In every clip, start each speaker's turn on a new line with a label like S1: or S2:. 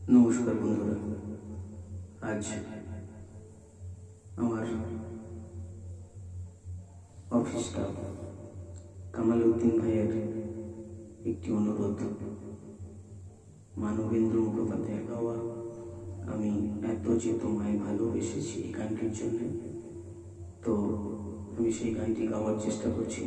S1: নমস্কার বন্ধুরা, আজ আমার অফিস স্টাফ কামাল উদ্দিন ভাইয়ের একটি অনুরোধ, মানবেন্দ্র মুখোপাধ্যায়ের গাওয়া আমি এত যে তোমায় ভালোবেসেছি এই গানটির জন্য। তো আমি সেই গানটি গাওয়ার চেষ্টা করছি।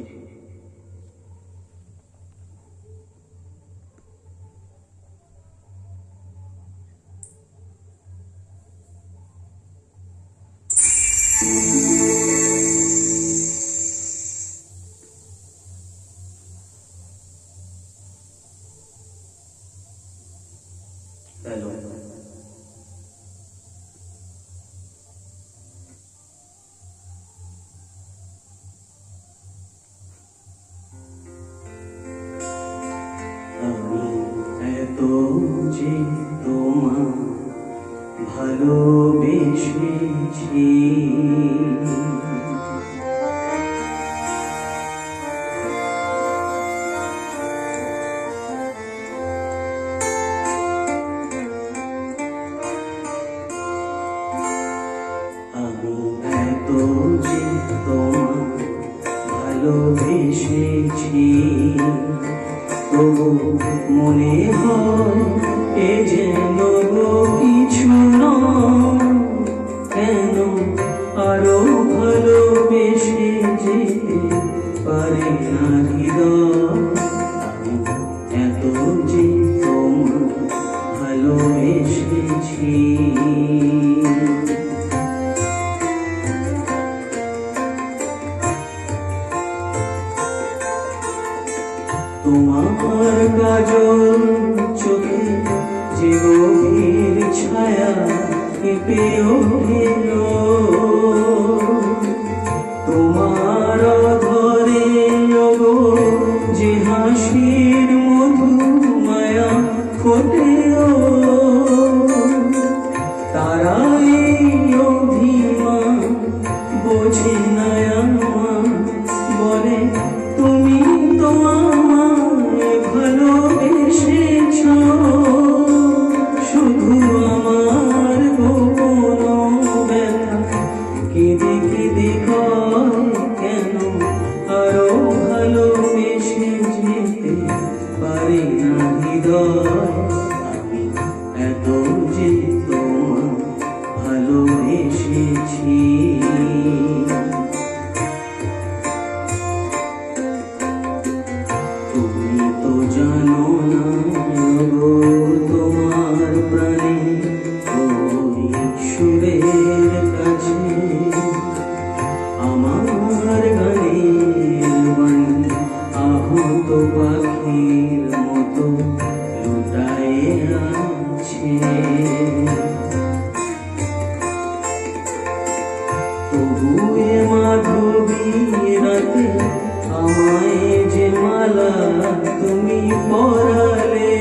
S1: হ্যালো, আমি এত যে তোমায় ভালোবেসেছি, আমি এত যে তোমায় ভালোবেসেছি, তবু মনে হয় এ যেন কিছু নয়, কেন আরো ভালোবেসে যেতে পারে না হৃদয়। আমি এত যে তোমায় ভালোবেসেছি, তোমার কাজল চোখে যে গভীর ছায়া কেঁপে ওঠেল, তোমার ধরে ওগো যে হাসির মধু মায়া ফোটেও, তারা এই অভিমান বোঝে না আমার, বলে তুমি তো আমায় ভালোবেসেছ, শুধু আমার গোপন ব্যথা কেঁদে কেঁদে কয়, কেন আরো ভালোবেসে যেতে পারে না হৃদয়। আমি এত যে তোমায় ভালোবেসেছি, তুমি তো জানো না গো, তোমার প্রাণে ওই সুরের কাছে আমার গানের বাণী আহত পাখির মতো লুটায়ে আছে। তবু এ মাধবী রাতে আমায় যে মালা তুমি পরালে,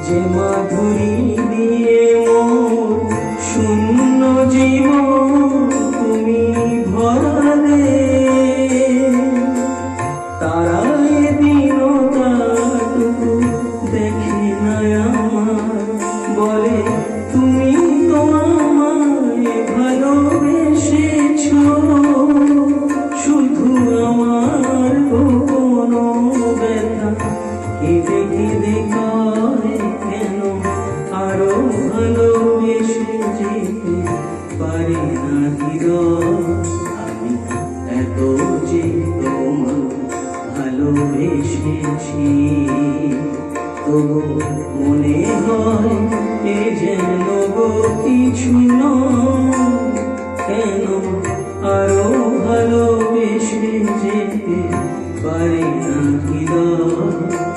S1: যে মাধুরী দিয়ে মোর শূন্য জীবন তুমি ভরালে, তারা দিনটাটুকু দেখে না আমার, বলে তুমি তো আমায় ভালোবেসেছ, শুধু আমার গোপন ব্যথা কেঁদে কেঁদে কয়, কেন আরো ভালোবেসে যেতে পারে না হৃদয়। আমি এত যে তোমায় ভালোবেসেছি, তবু মনে হয় এ যেন কিছু নয়, কেন আরো ভালোবেসে যেতে পারে না হৃদয়।